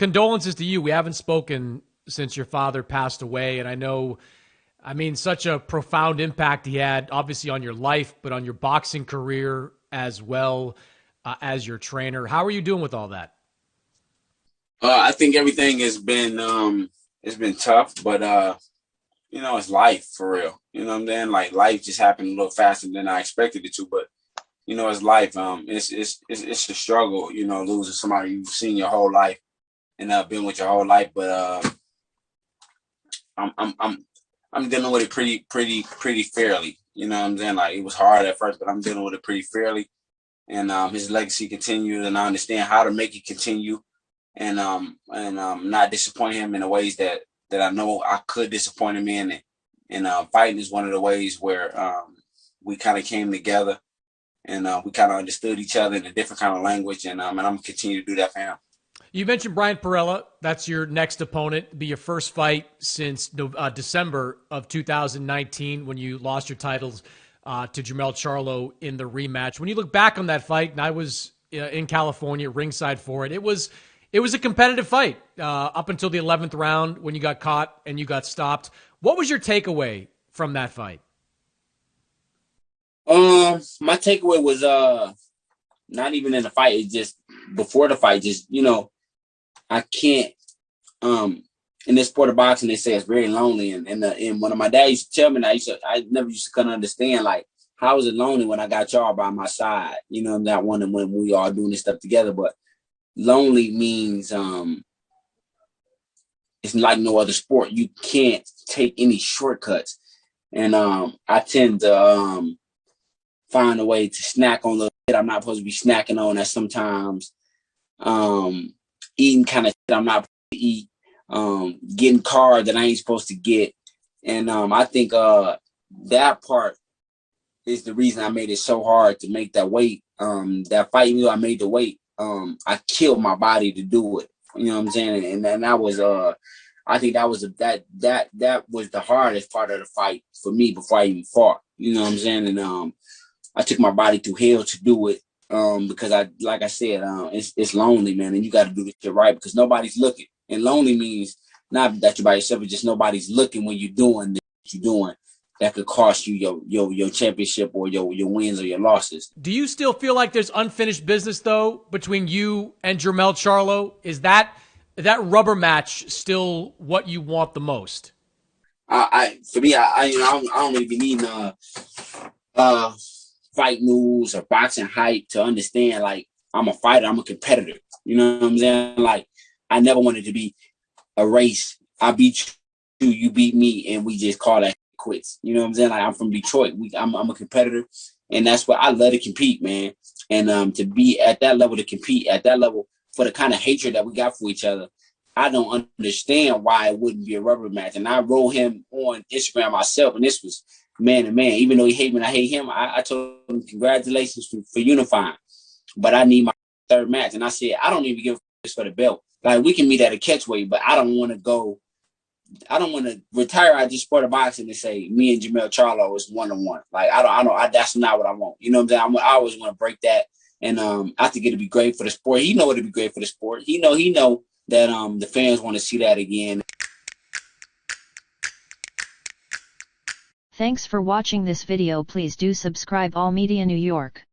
condolences to you. We haven't spoken since your father passed away, and I know, I mean, such a profound impact he had, obviously on your life, but on your boxing career as well, as your trainer. How are you doing with all that? I think everything has been it's been tough, but it's life for real. You know what I'm saying? Like life just happened a little faster than I expected it to, but it's life. It's a struggle. Losing somebody you've seen your whole life and been with your whole life, but I'm I'm I'm I'm dealing with it pretty fairly. You know what I'm saying? Like it was hard at first, but I'm dealing with it pretty fairly. And his legacy continues, and I understand how to make it continue, and not disappoint him in the ways that I know I could disappoint him in. And fighting is one of the ways where we kind of came together, and we kind of understood each other in a different kind of language, and I'm gonna continue to do that for him. You mentioned Brian Perella. That's your next opponent. It'll be your first fight since December of 2019 when you lost your titles to Jermell Charlo in the rematch. When you look back on that fight, and I was in California ringside for it, it was a competitive fight up until the 11th round when you got caught and you got stopped. What was your takeaway from that fight? My takeaway was not even in the fight. It's just before the fight. Just I can't. In this sport of boxing, they say it's very lonely, and one of my dad used to tell me that I never used to kind of understand like how is it lonely when I got y'all by my side. That one and when we all doing this stuff together, but lonely means it's like no other sport. You can't take any shortcuts, and I tend to find a way to snack on the shit I'm not supposed to be snacking on. That sometimes eating kind of shit I'm not supposed to eat, getting carbs that I ain't supposed to get, and I think that part is the reason I made it so hard to make that weight. That fight, even though I made the weight, I killed my body to do it. You know what I'm saying? And that was I think that was that was the hardest part of the fight for me before I even fought. You know what I'm saying? And I took my body through hell to do it. Because like I said, it's lonely, man, and you got to do this shit right because nobody's looking. And lonely means not that you're by yourself, it's just nobody's looking when you're doing what you're doing. That could cost you your championship or your wins or your losses. Do you still feel like there's unfinished business though between you and Jermell Charlo? Is that rubber match still what you want the most? For me, I don't really be needing fight news or boxing hype to understand like I'm a fighter, I'm a competitor. You know what I'm saying? Like I never wanted to be a race. I beat you, you beat me, and we just call that quits. You know what I'm saying? Like I'm from Detroit. I'm a competitor, and that's what I love to compete, man. And to be at that level, to compete at that level for the kind of hatred that we got for each other, I don't understand why it wouldn't be a rubber match. And I wrote him on Instagram myself, and this was man to man. Even though he hate me and I hate him, I told him congratulations for unifying. But I need my third match. And I said, I don't even give this for the belt. Like we can meet at a catchweight, but I don't want to retire out this sport of boxing and say me and Jermell Charlo is 1-on-1. Like that's not what I want. You know what I'm saying? I always want to break that. And I think it'd be great for the sport. He know it'd be great for the sport. He know that the fans want to see that again. Thanks for watching this video. Please do subscribe All Media New York.